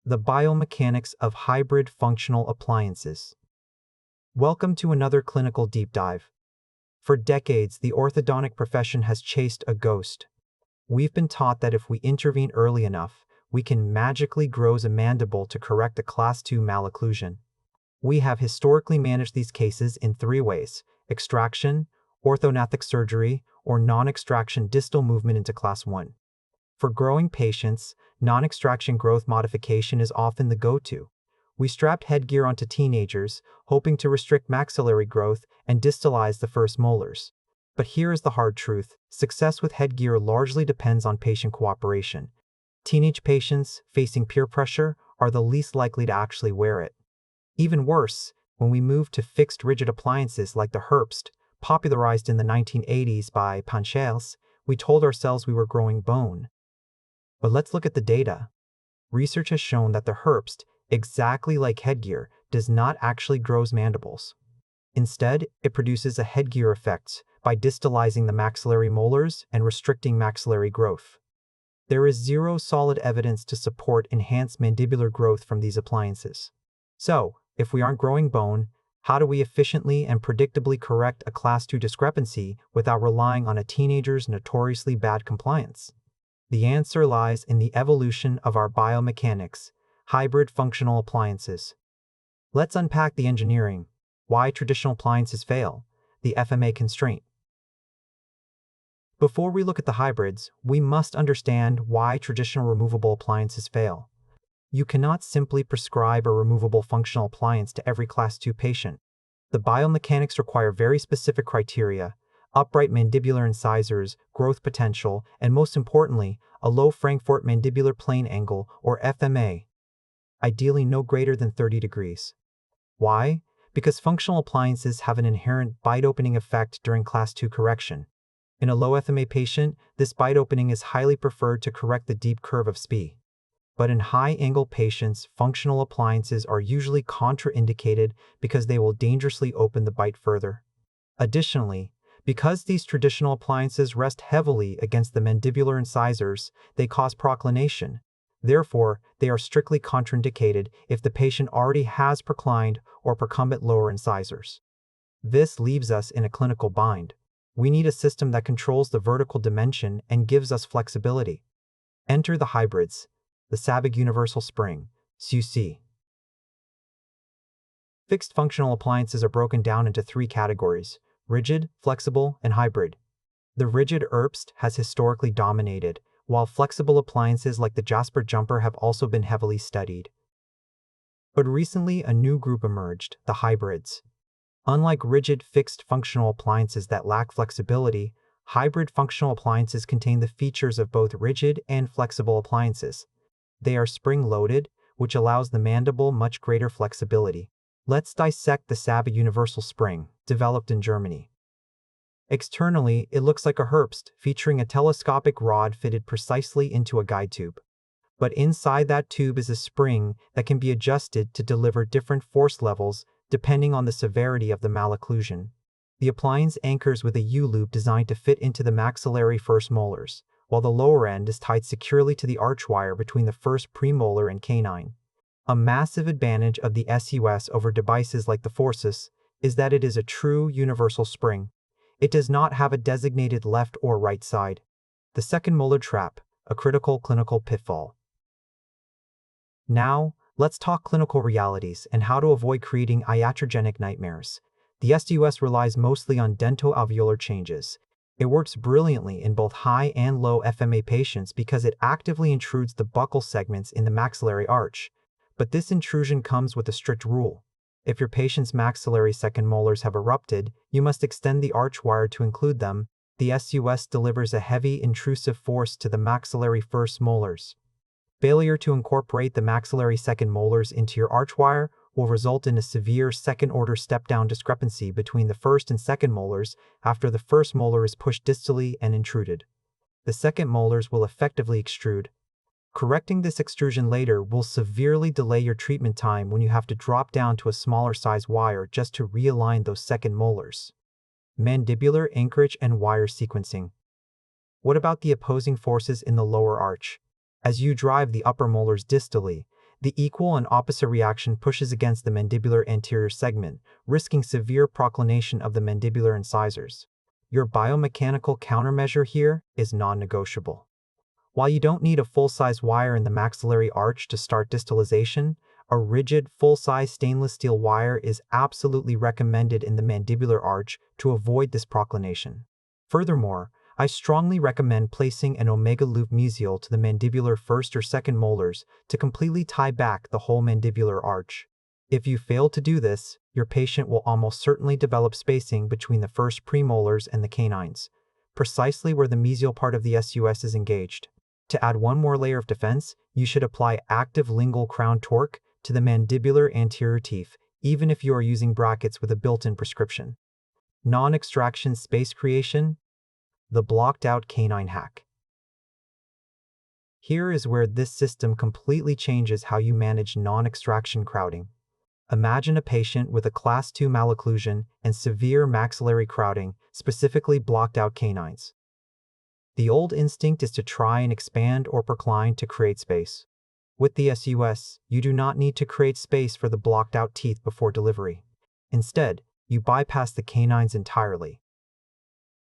The biomechanics of hybrid functional appliances. Welcome to another clinical deep dive. For decades, the orthodontic profession has chased a ghost. We've been taught that if we intervene early enough, we can magically grow a mandible to correct a Class II malocclusion. We have historically managed these cases in three ways: extraction, orthognathic surgery, or non-extraction distal movement into Class I. For growing patients, non-extraction growth modification is often the go-to. We strapped headgear onto teenagers, hoping to restrict maxillary growth and distalize the first molars. But here is the hard truth: success with headgear largely depends on patient cooperation. Teenage patients, facing peer pressure, are the least likely to actually wear it. Even worse, when we move to fixed rigid appliances like the Herbst, popularized in the 1980s by Panchels, we told ourselves we were growing bone. But let's look at the data. Research has shown that the Herbst, exactly like headgear, does not actually grow mandibles. Instead, it produces a headgear effect by distalizing the maxillary molars and restricting maxillary growth. There is zero solid evidence to support enhanced mandibular growth from these appliances. So, if we aren't growing bone, how do we efficiently and predictably correct a Class II discrepancy without relying on a teenager's notoriously bad compliance? The answer lies in the evolution of our biomechanics, hybrid functional appliances. Let's unpack the engineering, why traditional appliances fail, the FMA constraint. Before we look at the hybrids, we must understand why traditional removable appliances fail. You cannot simply prescribe a removable functional appliance to every Class II patient. The biomechanics require very specific criteria: upright mandibular incisors, growth potential, and most importantly, a low Frankfurt mandibular plane angle, or FMA. Ideally no greater than 30 degrees. Why? Because functional appliances have an inherent bite opening effect during Class II correction. In a low FMA patient, this bite opening is highly preferred to correct the deep curve of SPE. But in high-angle patients, functional appliances are usually contraindicated because they will dangerously open the bite further. Additionally, because these traditional appliances rest heavily against the mandibular incisors, they cause proclination. Therefore, they are strictly contraindicated if the patient already has proclined or procumbent lower incisors. This leaves us in a clinical bind. We need a system that controls the vertical dimension and gives us flexibility. Enter the hybrids. The Sabbagh Universal Spring, SUC. Fixed functional appliances are broken down into three categories: rigid, flexible, and hybrid. The rigid Herbst has historically dominated, while flexible appliances like the Jasper Jumper have also been heavily studied. But recently, a new group emerged, the hybrids. Unlike rigid fixed functional appliances that lack flexibility, hybrid functional appliances contain the features of both rigid and flexible appliances. They are spring-loaded, which allows the mandible much greater flexibility. Let's dissect the Sabbagh Universal Spring, developed in Germany. Externally, it looks like a Herbst, featuring a telescopic rod fitted precisely into a guide tube. But inside that tube is a spring that can be adjusted to deliver different force levels depending on the severity of the malocclusion. The appliance anchors with a U-loop designed to fit into the maxillary first molars, while the lower end is tied securely to the arch wire between the first premolar and canine. A massive advantage of the SUS over devices like the Forsus is that it is a true universal spring. It does not have a designated left or right side. The second molar trap, a critical clinical pitfall. Now, let's talk clinical realities and how to avoid creating iatrogenic nightmares. The SUS relies mostly on dentoalveolar changes. It works brilliantly in both high and low FMA patients because it actively intrudes the buccal segments in the maxillary arch. But this intrusion comes with a strict rule. If your patient's maxillary second molars have erupted, you must extend the arch wire to include them. The SUS delivers a heavy, intrusive force to the maxillary first molars. Failure to incorporate the maxillary second molars into your arch wire will result in a severe second-order step-down discrepancy between the first and second molars after the first molar is pushed distally and intruded. The second molars will effectively extrude. Correcting this extrusion later will severely delay your treatment time when you have to drop down to a smaller size wire just to realign those second molars. Mandibular anchorage and wire sequencing. What about the opposing forces in the lower arch? As you drive the upper molars distally, The equal and opposite reaction pushes against the mandibular anterior segment, risking severe proclination of the mandibular incisors. Your biomechanical countermeasure here is non-negotiable. While you don't need a full-size wire in the maxillary arch to start distalization, a rigid, full-size stainless steel wire is absolutely recommended in the mandibular arch to avoid this proclination. Furthermore, I strongly recommend placing an omega loop mesial to the mandibular first or second molars to completely tie back the whole mandibular arch. If you fail to do this, your patient will almost certainly develop spacing between the first premolars and the canines, precisely where the mesial part of the SUS is engaged. To add one more layer of defense, you should apply active lingual crown torque to the mandibular anterior teeth, even if you are using brackets with a built-in prescription. Non-extraction space creation, the blocked-out canine hack. Here is where this system completely changes how you manage non-extraction crowding. Imagine a patient with a Class 2 malocclusion and severe maxillary crowding, specifically blocked-out canines. The old instinct is to try and expand or procline to create space. With the SUS, you do not need to create space for the blocked-out teeth before delivery. Instead, you bypass the canines entirely.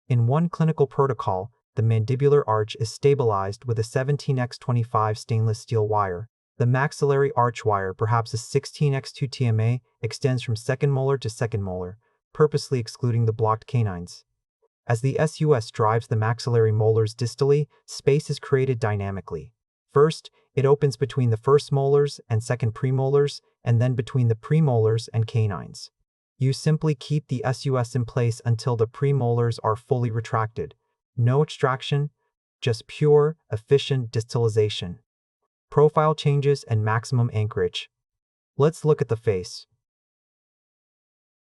In one clinical protocol, the mandibular arch is stabilized with a 17x25 stainless steel wire. The maxillary arch wire, perhaps a 16x2 TMA, extends from second molar to second molar, purposely excluding the blocked canines. As the SUS drives the maxillary molars distally, space is created dynamically. First, it opens between the first molars and second premolars, and then between the premolars and canines. You simply keep the SUS in place until the premolars are fully retracted. No extraction, just pure, efficient distalization. Profile changes and maximum anchorage. Let's look at the face.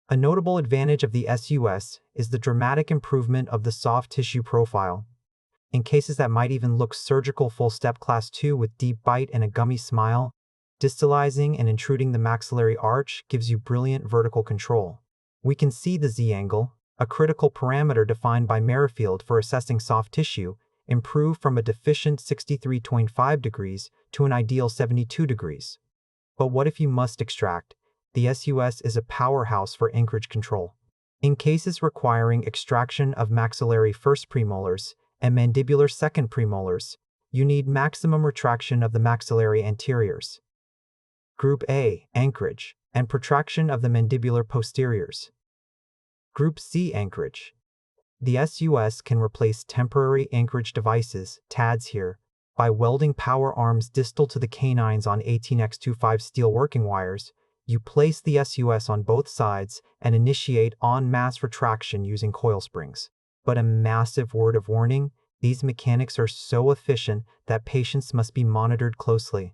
A notable advantage of the SUS is the dramatic improvement of the soft tissue profile. In cases that might even look surgical full-step Class 2 with deep bite and a gummy smile, distalizing and intruding the maxillary arch gives you brilliant vertical control. We can see the Z-angle, a critical parameter defined by Merrifield for assessing soft tissue, improve from a deficient 63.5 degrees to an ideal 72 degrees. But what if you must extract? The SUS is a powerhouse for anchorage control. In cases requiring extraction of maxillary first premolars and mandibular second premolars, you need maximum retraction of the maxillary anteriors. Group A, anchorage, and protraction of the mandibular posteriors. Group C, anchorage. The SUS can replace temporary anchorage devices, TADs here, by welding power arms distal to the canines on 18x25 steel working wires. You place the SUS on both sides and initiate en masse retraction using coil springs. But a massive word of warning, these mechanics are so efficient that patients must be monitored closely.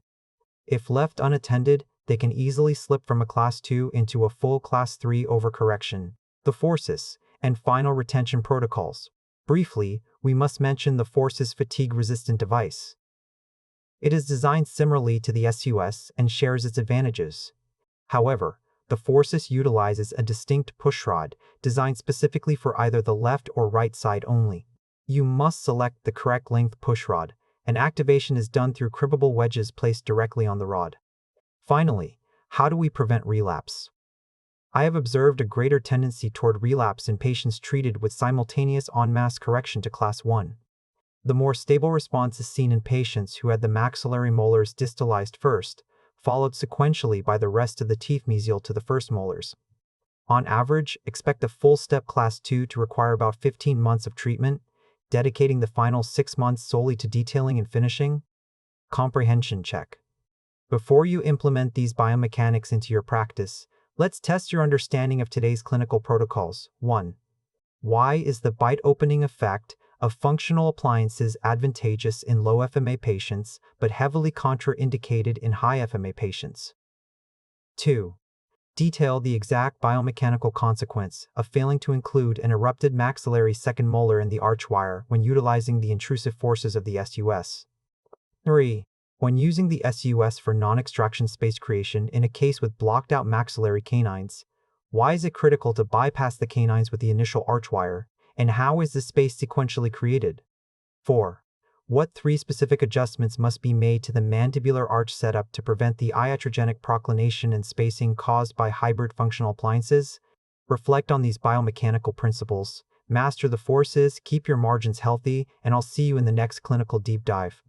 If left unattended, they can easily slip from a Class 2 into a full Class 3 overcorrection. The Forsus and final retention protocols. Briefly, we must mention the Forsus fatigue-resistant device. It is designed similarly to the SUS and shares its advantages. However, the Forsus utilizes a distinct pushrod designed specifically for either the left or right side only. You must select the correct length pushrod, and activation is done through cribbable wedges placed directly on the rod. Finally, how do we prevent relapse? I have observed a greater tendency toward relapse in patients treated with simultaneous en masse correction to Class 1. The more stable response is seen in patients who had the maxillary molars distalized first, followed sequentially by the rest of the teeth mesial to the first molars. On average, expect a full-step Class 2 to require about 15 months of treatment, dedicating the final 6 months solely to detailing and finishing. Comprehension check. Before you implement these biomechanics into your practice, let's test your understanding of today's clinical protocols. 1. Why is the bite opening effect of functional appliances advantageous in low FMA patients but heavily contraindicated in high FMA patients? 2. Detail the exact biomechanical consequence of failing to include an erupted maxillary second molar in the arch wire when utilizing the intrusive forces of the SUS. 3. When using the SUS for non-extraction space creation in a case with blocked-out maxillary canines, why is it critical to bypass the canines with the initial arch wire, and how is this space sequentially created? 4. What 3 specific adjustments must be made to the mandibular arch setup to prevent the iatrogenic proclination and spacing caused by hybrid functional appliances? Reflect on these biomechanical principles, master the forces, keep your margins healthy, and I'll see you in the next clinical deep dive.